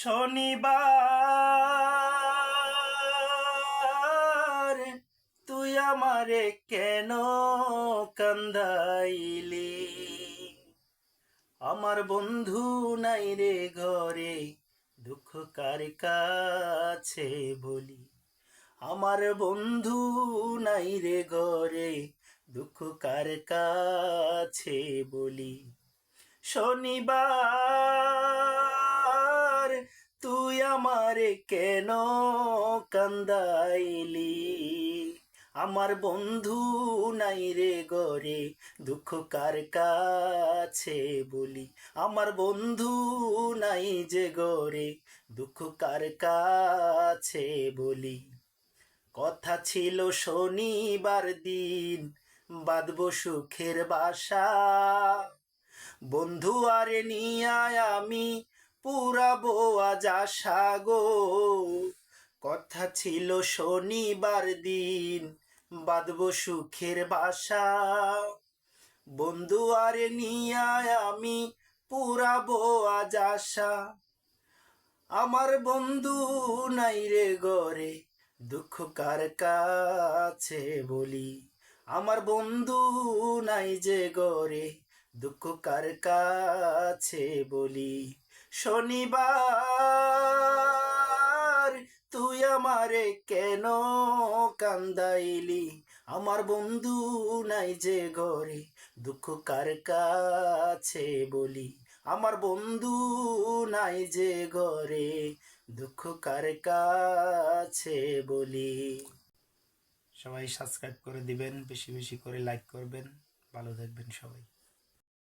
শনিবার তুই আমারে কেন কান্দাইলি? আমার বন্ধু নাই রে ঘরে, দুঃখ কার কাছে বলি? আমার বন্ধু নাই রে ঘরে, দুঃখ কার কাছে বলি? শনিবার তুই আমারে কেন কান্দাইলি? আমার বন্ধু নাই রে ঘরে, দুঃখ কার কাছে বলি? আমার বন্ধু নাই যে ঘরে, দুঃখ কার কাছে বলি? কথা ছিল শনিবার দিন বাঁধব সুখের বাসা, বন্ধু আরে নিয়ায় আমি পুরাবো আজ আশা গো। কথা ছিল শনিবার দিন বাঁধব সুখের বাসা, বন্ধু আরে নিয়ায় আমি পুরাবো আজ আশা। আমার বন্ধু নাই রে ঘরে, দুঃখ কার কাছে বলি? আমার বন্ধু নাই যে ঘরে, দুঃখ কার কাছে বলি? শনিবার তুই আমারে কেন কান্দাইলি? আমার বন্ধু নাই যে ঘরে, দুঃখ কার কাছে বলি? আমার বন্ধু নাই যে ঘরে, দুঃখ কার কাছে বলি? সবাই সাবস্ক্রাইব করে দিবেন, বেশি বেশি করে লাইক করবেন। ভালো থাকবেন সবাই।